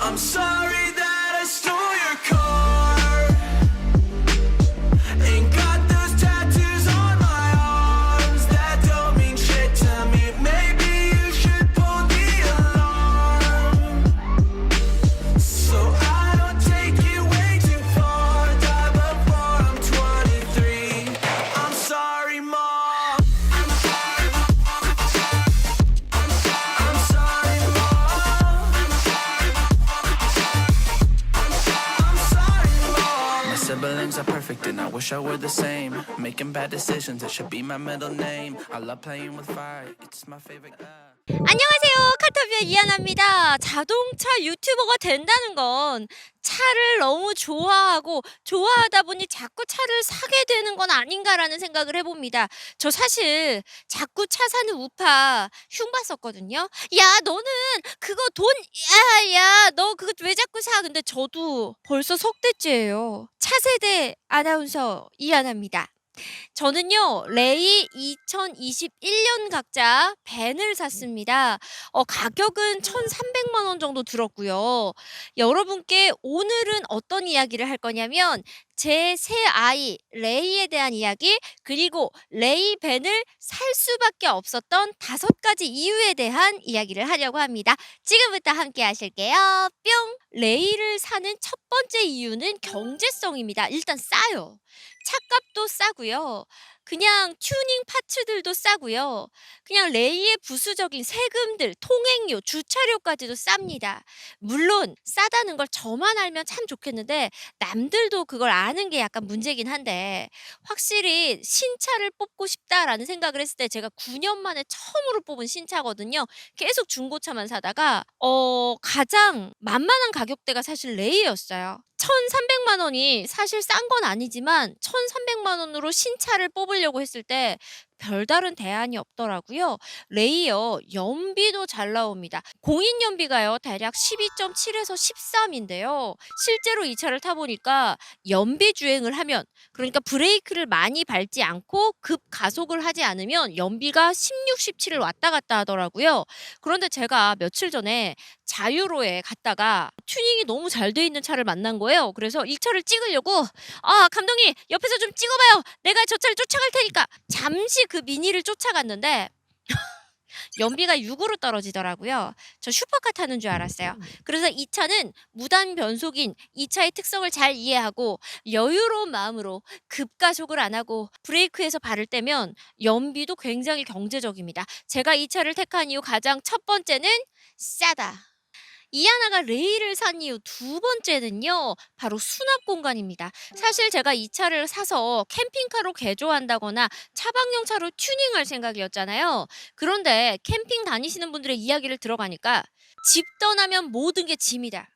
I'm sorry that I stole your car. Ain't got those tattoos on my arms that don't mean shit to me. Maybe you should pull the alarm, so I don't take it way too far. Die before I'm 23. I'm sorry, Mom. I'm sorry, Mom. I'm sorry, Mom. I'm sorry, Mom. My siblings are perfect and I wish I were the same. Making bad decisions, it should be my middle name. I love playing with fire, it's my favorite. 안녕하세요. 카터비의 이하나입니다. 자동차 유튜버가 된다는 건 차를 너무 좋아하고 좋아하다 보니 자꾸 차를 사게 되는 건 아닌가라는 생각을 해봅니다. 저 사실 자꾸 차 사는 우파 흉봤었거든요. 야, 너는 그거 돈, 야, 너 그거 왜 자꾸 사? 근데 저도 벌써 석 대째예요. 차세대 아나운서 이하나입니다. 저는요, 레이 2021년 각자 밴을 샀습니다. 가격은 1,300만 원 정도 들었고요. 여러분께 오늘은 어떤 이야기를 할 거냐면 제 새 아이 레이에 대한 이야기, 그리고 레이 밴을 살 수밖에 없었던 5가지 이유에 대한 이야기를 하려고 합니다. 지금부터 함께 하실게요. 뿅! 레이를 사는 첫 번째 이유는 경제성입니다. 일단 싸요. 차값도 싸고요. 그냥 튜닝 파츠들도 싸고요. 그냥 레이의 부수적인 세금들, 통행료, 주차료까지도 쌉니다. 물론 싸다는 걸 저만 알면 참 좋겠는데 남들도 그걸 아는 게 약간 문제긴 한데, 확실히 신차를 뽑고 싶다라는 생각을 했을 때 제가 9년 만에 처음으로 뽑은 신차거든요. 계속 중고차만 사다가 가장 만만한 가격대가 사실 레이였어요. 1,300만 원이 사실 싼 건 아니지만 1,300만 원으로 신차를 뽑으려고 했을 때 별다른 대안이 없더라고요. 레이요, 연비도 잘 나옵니다. 공인 연비가요, 대략 12.7에서 13인데요. 실제로 이 차를 타보니까 연비 주행을 하면, 그러니까 브레이크를 많이 밟지 않고 급 가속을 하지 않으면 연비가 16, 17을 왔다 갔다 하더라고요. 그런데 제가 며칠 전에 자유로에 갔다가 튜닝이 너무 잘 돼 있는 차를 만난 거예요. 그래서 이 차를 찍으려고, 감독님 옆에서 좀 찍어봐요. 내가 저 차를 쫓아갈 테니까. 잠시 그 미니를 쫓아갔는데 연비가 6으로 떨어지더라고요. 저 슈퍼카 타는 줄 알았어요. 그래서 이 차는 무단 변속인 이 차의 특성을 잘 이해하고 여유로운 마음으로 급가속을 안 하고 브레이크에서 발을 떼면 연비도 굉장히 경제적입니다. 제가 이 차를 택한 이유 가장 첫 번째는 싸다. 이하나가 레이를 산 이유 두 번째는요, 바로 수납 공간입니다. 사실 제가 이 차를 사서 캠핑카로 개조한다거나 차박용 차로 튜닝할 생각이었잖아요. 그런데 캠핑 다니시는 분들의 이야기를 들어가니까 집 떠나면 모든 게 짐이다.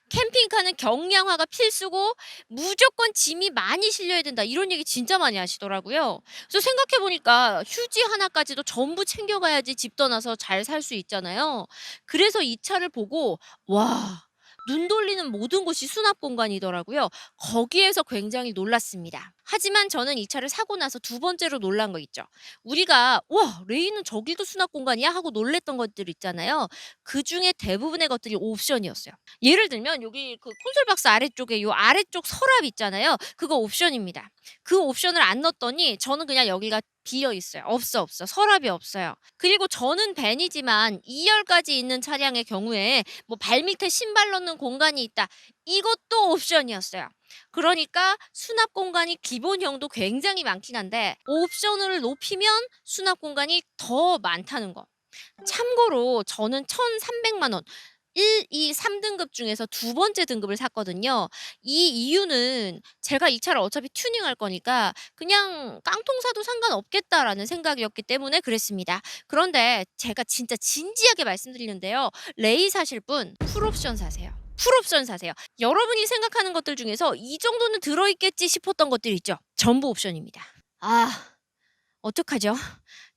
캠핑카는 경량화가 필수고 무조건 짐이 많이 실려야 된다. 이런 얘기 진짜 많이 하시더라고요. 그래서 생각해 보니까 휴지 하나까지도 전부 챙겨가야지 집 떠나서 잘 살 수 있잖아요. 그래서 이 차를 보고 와, 눈 돌리는 모든 곳이 수납 공간이더라고요. 거기에서 굉장히 놀랐습니다. 하지만 저는 이 차를 사고 나서 두 번째로 놀란 거 있죠. 우리가 와, 레이는 저기도 수납 공간이야 하고 놀랬던 것들 있잖아요. 그중에 대부분의 것들이 옵션이었어요. 예를 들면 여기 그 콘솔 박스 아래쪽에 요 아래쪽 서랍 있잖아요. 그거 옵션입니다. 그 옵션을 안 넣었더니 저는 그냥 여기가 비어 있어요. 없어. 서랍이 없어요. 그리고 저는 밴이지만 2열까지 있는 차량의 경우에 뭐 발밑에 신발 넣는 공간이 있다. 이것도 옵션이었어요. 그러니까 수납 공간이 기본형도 굉장히 많긴 한데 옵션을 높이면 수납 공간이 더 많다는 거. 참고로 저는 1,300만 원 1, 2, 3등급 중에서 두 번째 등급을 샀거든요. 이 이유는 제가 이 차를 어차피 튜닝할 거니까 그냥 '깡통 사도 상관없겠다.'라는 생각이었기 때문에 그랬습니다. 그런데 제가 진짜 진지하게 말씀드리는데요. 레이 사실 분 풀옵션 사세요. 풀옵션 사세요. 여러분이 생각하는 것들 중에서 '이 정도는 들어 있겠지.' 싶었던 것들 있죠. 전부 옵션입니다. 어떡하죠?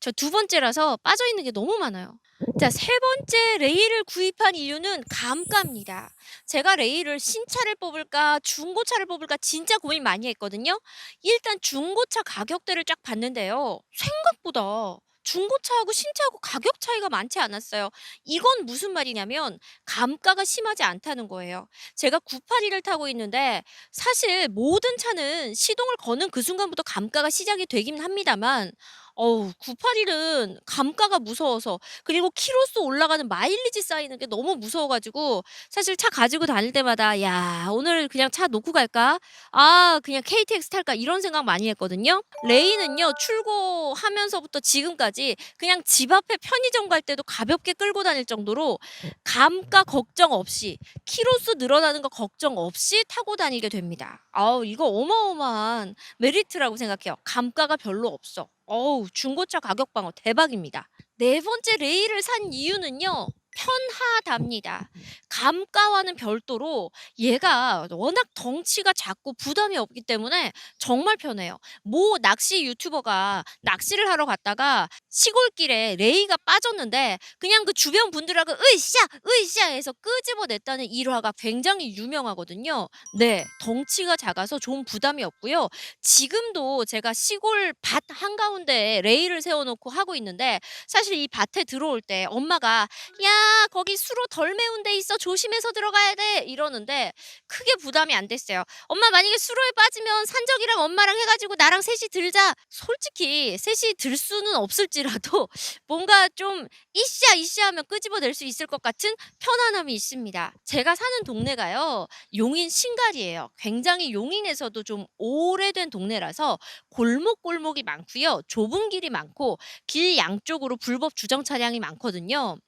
저 두 번째라서 빠져 있는 게 너무 많아요. 자, 세 번째 레이를 구입한 이유는 감가입니다. 제가 레이를 신차를 뽑을까 중고차를 뽑을까 진짜 고민 많이 했거든요. 일단 중고차 가격대를 쫙 봤는데요, 생각보다 중고차하고 신차하고 가격 차이가 많지 않았어요. 이건 무슨 말이냐면 감가가 심하지 않다는 거예요. 제가 982를 타고 있는데 사실 모든 차는 시동을 거는 그 순간부터 감가가 시작이 되긴 합니다만 981은 감가가 무서워서, 그리고 키로수 올라가는 마일리지 쌓이는 게 너무 무서워 가지고 사실 차 가지고 다닐 때마다 '야 오늘 그냥 차 놓고 갈까? 아 그냥 KTX 탈까?' 이런 생각 많이 했거든요. 레이는요 출고하면서부터 지금까지 그냥 집 앞에 편의점 갈 때도 가볍게 끌고 다닐 정도로 감가 걱정 없이, 키로수 늘어나는 거 걱정 없이 타고 다니게 됩니다. 아우 이거 어마어마한 메리트라고 생각해요. 감가가 별로 없어. 어우 중고차 가격 방어 대박입니다. 네 번째 레일을 산 이유는요. 편하답니다. 감가와는 별도로 얘가 워낙 덩치가 작고 부담이 없기 때문에 정말 편해요. 모 낚시 유튜버가 낚시를 하러 갔다가 시골길에 레이가 빠졌는데 그냥 그 주변 분들하고 으쌰 으쌰 해서 끄집어냈다는 일화가 굉장히 유명하거든요. 네, 덩치가 작아서 좀 부담이 없고요. 지금도 제가 시골 밭 한가운데에 레이를 세워놓고 하고 있는데 사실 이 밭에 들어올 때 엄마가 "야 거기 수로 덜 매운 데 있어. 조심해서 들어가야 돼." 이러는데 크게 부담이 안 됐어요. "엄마 만약에 수로에 빠지면 산적이랑 엄마랑 해 가지고 나랑 셋이 들자." 솔직히 셋이 들 수는 없을지라도 뭔가 좀 이씨야 이씨야 하면 끄집어낼 수 있을 것 같은 편안함이 있습니다. 제가 사는 동네가요. 용인 신갈이에요. 굉장히 용인에서도 좀 오래된 동네라서 골목골목이 많고요. 좁은 길이 많고 길 양쪽으로 불법 주정 차량이 많거든요.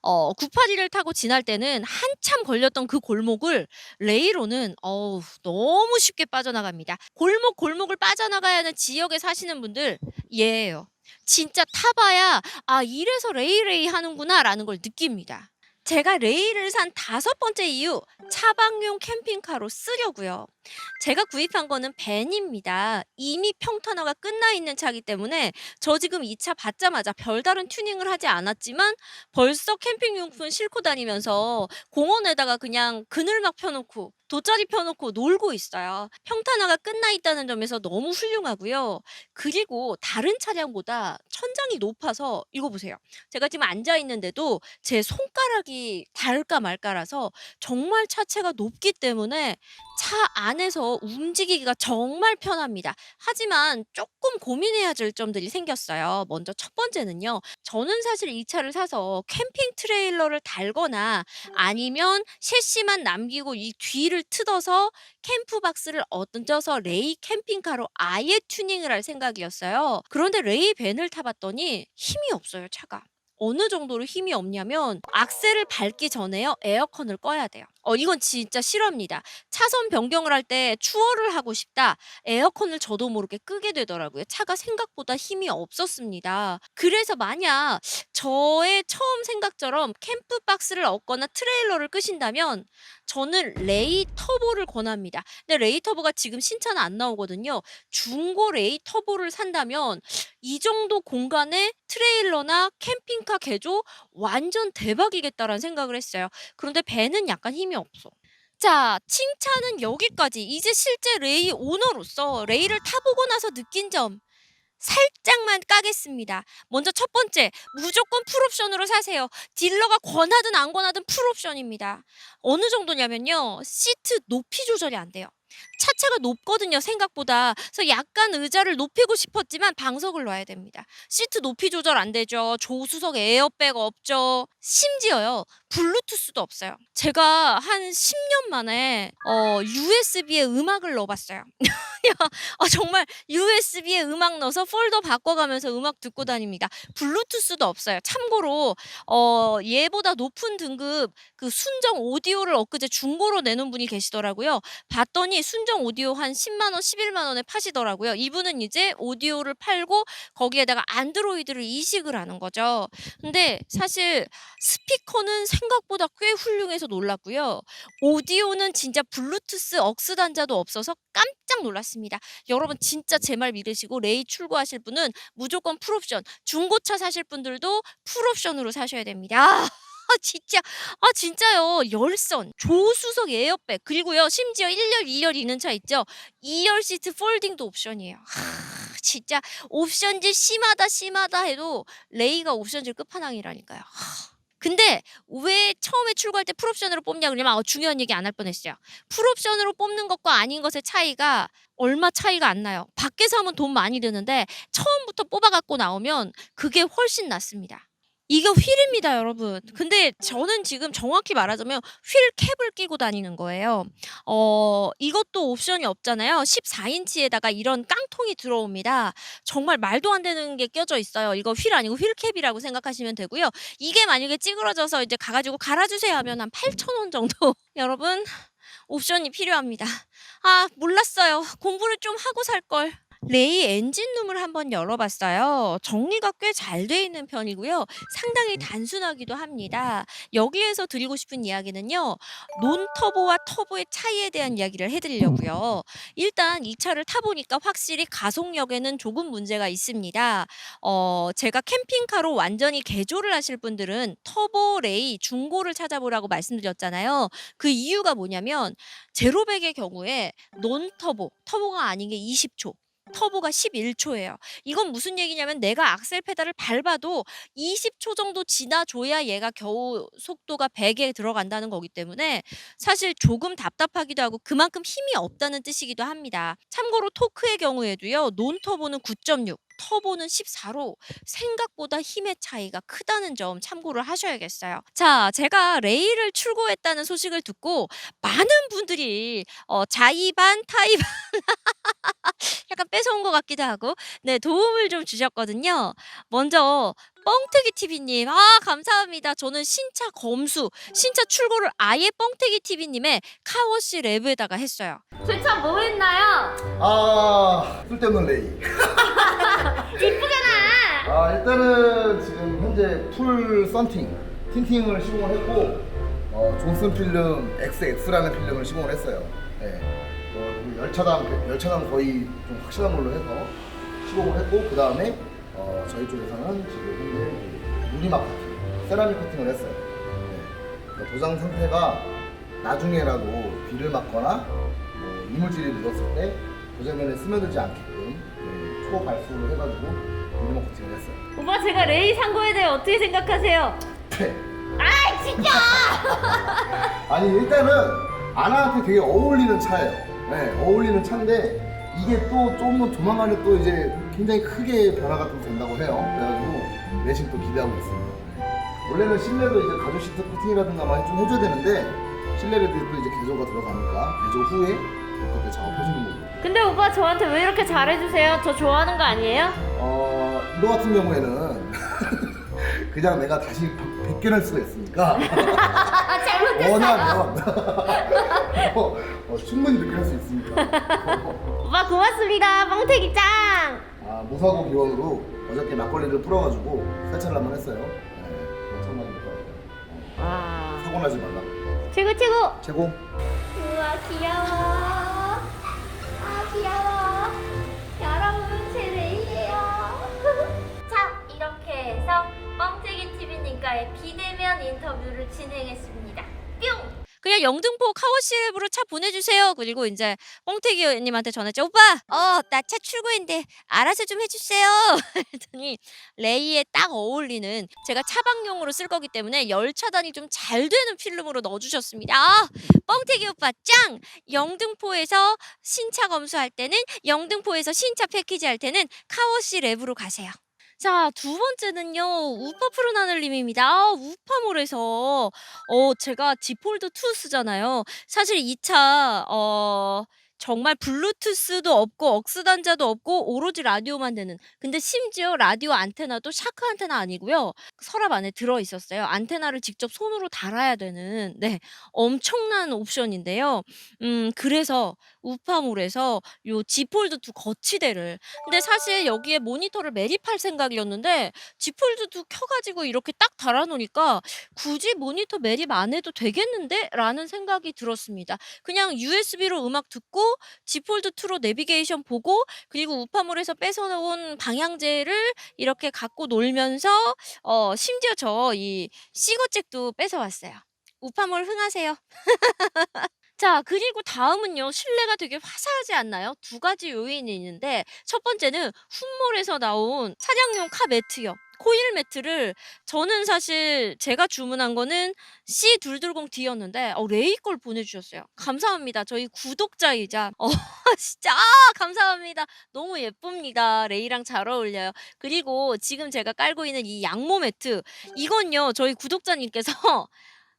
982를 타고 지날 때는 한참 걸렸던 그 골목을 레이로는 너무 쉽게 빠져나갑니다. 골목골목을 빠져나가야 하는 지역에 사시는 분들 예예요. 진짜 타 봐야 '아 이래서 레이레이 하는구나.'라는 걸 느낍니다. 제가 레이를 산 다섯 번째 이유, 차박용 캠핑카로 쓰려고요. 제가 구입한 거는 밴입니다. 이미 평탄화가 끝나 있는 차이기 때문에 저 지금 이 차 받자마자 별다른 튜닝을 하지 않았지만 벌써 캠핑용품 싣고 다니면서 공원에다가 그냥 그늘막 펴 놓고 돗자리 펴 놓고 놀고 있어요. 평탄화가 끝나 있다는 점에서 너무 훌륭하고요. 그리고 다른 차량보다 천장이 높아서 이거 보세요. 제가 지금 앉아 있는데도 제 손가락이 닿을까 말까라서 정말 차체가 높기 때문에 차 안에서 움직이기가 정말 편합니다. 하지만 조금 고민해야 될 점들이 생겼어요. 먼저 첫 번째는요. 저는 사실 이 차를 사서 캠핑 트레일러를 달거나 아니면 셰시만 남기고 이 뒤를 뜯어서 캠프박스를 얹어서 레이 캠핑카로 아예 튜닝을 할 생각이었어요. 그런데 레이 밴을 타봤더니 힘이 없어요, 차가. 어느 정도로 힘이 없냐면 악셀을 밟기 전에요. 에어컨을 꺼야 돼요. 이건 진짜 싫어합니다. 차선 변경을 할 때 추월을 하고 싶다. 에어컨을 저도 모르게 끄게 되더라고요. 차가 생각보다 힘이 없었습니다. 그래서 만약 저의 처음 생각처럼 캠프박스를 얻거나 트레일러를 끄신다면 저는 레이 터보를 권합니다. 근데 레이 터보가 지금 신차는 안 나오거든요. 중고 레이 터보를 산다면 이 정도 공간에 트레일러나 캠핑카 개조 완전 대박이겠다라는 생각을 했어요. 그런데 배는 약간 힘이 없어. 자, 칭찬은 여기까지. 이제 실제 레이 오너로서 레이를 타보고 나서 느낀 점 살짝만 까겠습니다. 먼저 첫 번째, 무조건 풀옵션으로 사세요. 딜러가 권하든 안 권하든 풀옵션입니다. 어느 정도냐면요. 시트 높이 조절이 안 돼요. 차체가 높거든요, 생각보다. 그래서 약간 의자를 높이고 싶었지만 방석을 놔야 됩니다. 시트 높이 조절 안 되죠. 조수석 에어백 없죠. 심지어요. 블루투스도 없어요. 제가 한 10년 만에 USB에 음악을 넣어봤어요. 정말 USB에 음악 넣어서 폴더 바꿔가면서 음악 듣고 다닙니다. 블루투스도 없어요. 참고로 얘보다 높은 등급 그 순정 오디오를 엊그제 중고로 내놓은 분이 계시더라고요. 봤더니 순정 오디오 한 10만 원, 11만 원에 파시더라고요. 이분은 이제 오디오를 팔고 거기에다가 안드로이드를 이식을 하는 거죠. 근데 사실 스피커는 생각보다 꽤 훌륭해서 놀랐고요. 오디오는 진짜 블루투스 억스 단자도 없어서 깜짝 놀랐습니다. 여러분 진짜 제 말 믿으시고 레이 출고하실 분은 무조건 풀옵션, 중고차 사실 분들도 풀옵션으로 사셔야 됩니다. 진짜요. 열선, 조수석 에어백, 그리고요 심지어 1열, 2열 있는 차 있죠. 2열 시트 폴딩도 옵션이에요. 진짜 옵션질 심하다 해도 레이가 옵션질 끝판왕이라니까요. 근데 왜 처음에 출고할 때 풀옵션으로 뽑냐 그러냐면 중요한 얘기 안 할 뻔했어요. 풀옵션으로 뽑는 것과 아닌 것의 차이가 얼마 차이가 안 나요. 밖에서 하면 돈 많이 드는데 처음부터 뽑아 갖고 나오면 그게 훨씬 낫습니다. 이거 휠입니다, 여러분. 근데 저는 지금 정확히 말하자면 휠 캡을 끼고 다니는 거예요. 이것도 옵션이 없잖아요. 14인치에다가 이런 깡통이 들어옵니다. 정말 말도 안 되는 게 껴져 있어요. 이거 휠 아니고 휠 캡이라고 생각하시면 되고요. 이게 만약에 찌그러져서 이제 가 가지고 갈아주세요 하면 한 8,000원 정도. 여러분, 옵션이 필요합니다. 몰랐어요. 공부를 좀 하고 살 걸. 레이 엔진룸을 한번 열어봤어요. 정리가 꽤 잘 돼 있는 편이고요. 상당히 단순하기도 합니다. 여기에서 드리고 싶은 이야기는요. 논터보와 터보의 차이에 대한 이야기를 해드리려고요. 일단 이 차를 타보니까 확실히 가속력에는 조금 문제가 있습니다. 제가 캠핑카로 완전히 개조를 하실 분들은 터보 레이 중고를 찾아보라고 말씀드렸잖아요. 그 이유가 뭐냐면 제로백의 경우에 논터보, 터보가 아닌 게 20초. 터보가 11초예요. 이건 무슨 얘기냐면 내가 악셀 페달을 밟아도 20초 정도 지나줘야 얘가 겨우 속도가 100에 들어간다는 거기 때문에 사실 조금 답답하기도 하고 그만큼 힘이 없다는 뜻이기도 합니다. 참고로 토크의 경우에도요. 논터보는 9.6, 터보는 14로 생각보다 힘의 차이가 크다는 점 참고를 하셔야겠어요. 자, 제가 레이를 출고했다는 소식을 듣고 많은 분들이 자의반 타의반 약간 뺏어온 것 같기도 하고 네 도움을 좀 주셨거든요. 먼저 뻥튀기 TV님 감사합니다. 저는 신차 검수, 신차 출고를 아예 뻥튀기 TV님의 카워시 랩에다가 했어요. 제 차 뭐 했나요? 쓸데없는 레이. 이쁘잖아. 일단은 지금 현재 풀 썬팅, 틴팅을 시공을 했고, 존슨 필름 XX라는 필름을 시공을 했어요. 네. 열차단 거의 좀 확실한 걸로 해서 시공을 했고, 그 다음에 저희 쪽에서는 지금 현재 유리막 커팅, 세라믹 커팅을 했어요. 네. 그러니까 도장 상태가 나중에라도 비를 맞거나 뭐 이물질이 묻었을 때 도장면에 스며들지 않게끔 초발수로 해가지고 유리막 커팅을 했어요. 오빠 제가 레이 산 거에 대해 어떻게 생각하세요? 네. 진짜! 아니 일단은 아나한테 되게 어울리는 차예요. 네, 어울리는 차인데 이게 또 조금 조만간에 또 이제 굉장히 크게 변화가 좀 된다고 해요. 그래가지고 내심 또 기대하고 있습니다. 네. 원래는 실내도 이제 가죽 시트 코팅이라든가 많이 좀 해줘야 되는데 실내에도 또 이제 개조가 들어가니까 개조 후에 그때 작업해주는 거고. 근데 오빠 저한테 왜 이렇게 잘해주세요? 저 좋아하는 거 아니에요? 이거 같은 경우에는 그냥 내가 다시 벗겨낼 수가 있으니까 원하면 충분히 벗겨낼 수 있으니까. 오빠 고맙습니다. 뻥튀기 짱! 무사고 기원으로 어저께 막걸리를 풀어가지고 세차를 한번 했어요. 네, 천만 원 받았어요. 사고 나지 말라고. 최고! 최고. 우와 귀여워. 귀여워. 여러분 제 레이예요. 자, 이렇게 해서 뻥튀기 TV님과의 비대면 인터뷰를 진행했습니다. 뿅! 그냥 영등포 카워시랩으로 차 보내주세요. 그리고 이제 뻥튀기님한테 전화했죠. 오빠, 나 차 출고인데 알아서 좀 해주세요. 그랬더니 레이에 딱 어울리는 제가 차박용으로 쓸 거기 때문에 열차단이 좀 잘 되는 필름으로 넣어주셨습니다. 뻥튀기 오빠 짱! 영등포에서 신차 검수할 때는 영등포에서 신차 패키지 할 때는 카워시랩으로 가세요. 자, 두 번째는요. 우파 푸른 하늘님입니다. 우파몰에서 제가 지폴드 2 쓰잖아요. 사실 이 차 정말 블루투스도 없고 억스 단자도 없고 오로지 라디오만 되는. 근데 심지어 라디오 안테나도 샤크 안테나 아니고요. 서랍 안에 들어 있었어요. 안테나를 직접 손으로 달아야 되는 엄청난 옵션인데요. 그래서 우파몰에서 요 지폴드 2 거치대를 근데 사실 여기에 모니터를 매립할 생각이었는데 지폴드 2 켜가지고 이렇게 딱 달아놓으니까 '굳이 모니터 매립 안 해도 되겠는데?'라는 생각이 들었습니다. 그냥 USB로 음악 듣고 지폴드 2로 내비게이션 보고 그리고 우파몰에서 뺏어온 방향제를 이렇게 갖고 놀면서 심지어 저 이 시거잭도 뺏어왔어요. 우파몰 흥하세요. 자, 자, 그리고 다음은요. 실내가 되게 화사하지 않나요? 두 가지 요인이 있는데 첫 번째는 훗몰에서 나온 차량용 카 매트요. 코일 매트를 저는 사실 제가 주문한 거는 C220D였는데 레이 걸 보내주셨어요. 감사합니다. 저희 구독자이자 진짜 감사합니다. 너무 예쁩니다. 레이랑 잘 어울려요. 그리고 지금 제가 깔고 있는 이 양모 매트 이건요. 저희 구독자님께서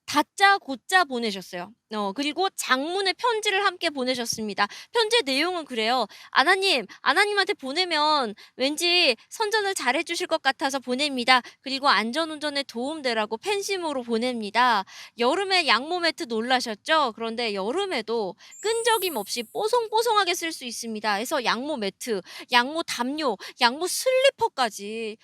다짜 고짜 보내셨어요. 그리고 장문의 편지를 함께 보내셨습니다. 편지의 내용은 그래요. 아나님한테 보내면 왠지 선전을 잘해 주실 것 같아서 보냅니다. 그리고 안전운전에 도움되라고 팬심으로 보냅니다. 여름에 양모 매트 놀라셨죠? 그런데 여름에도 끈적임 없이 뽀송뽀송하게 쓸 수 있습니다. 그래서 양모 매트, 양모 담요, 양모 슬리퍼까지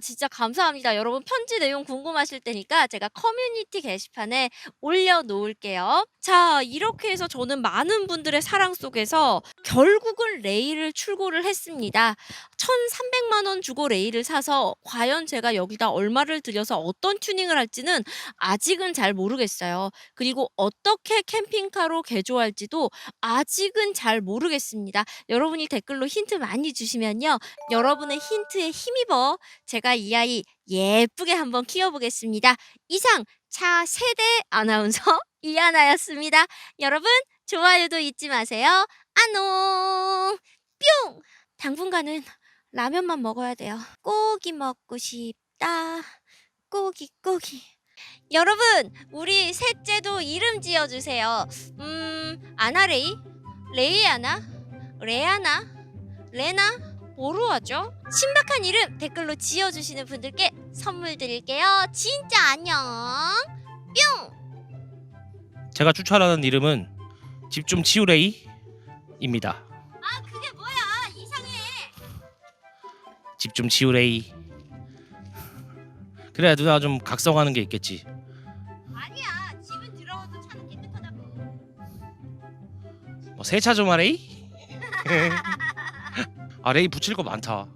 진짜 감사합니다. 여러분 편지 내용 궁금하실 테니까 제가 커뮤니티 게시판에 올려놓을게요. 자, 이렇게 해서 저는 많은 분들의 사랑 속에서 결국은 레이를 출고를 했습니다. 1,300만 원 주고 레이를 사서 과연 제가 여기다 얼마를 들여서 어떤 튜닝을 할지는 아직은 잘 모르겠어요. 그리고 어떻게 캠핑카로 개조할지도 아직은 잘 모르겠습니다. 여러분이 댓글로 힌트 많이 주시면요. 여러분의 힌트에 힘입어 제가 이 아이 예쁘게 한번 키워보겠습니다. 이상 차 세대 아나운서 이하나였습니다. 여러분 좋아요도 잊지 마세요. 안녕 뿅. 당분간은 라면만 먹어야 돼요. 고기 먹고 싶다. 고기. 여러분 우리 셋째도 이름 지어주세요. 아나레이? 레이아나? 레아나? 레나? 뭐로 하죠? 신박한 이름 댓글로 지어주시는 분들께 선물 드릴게요. 진짜 안녕 뿅. 제가 추천하는 이름은 집 좀 치우레이입니다. 그게 뭐야 이상해. 집 좀 치우레이. 그래야 누나 좀 각성하는 게 있겠지. 아니야 집은 더러워도 차는 깨끗하다고. 뭐 세차 좀 하레이? 레이 붙일 거 많다.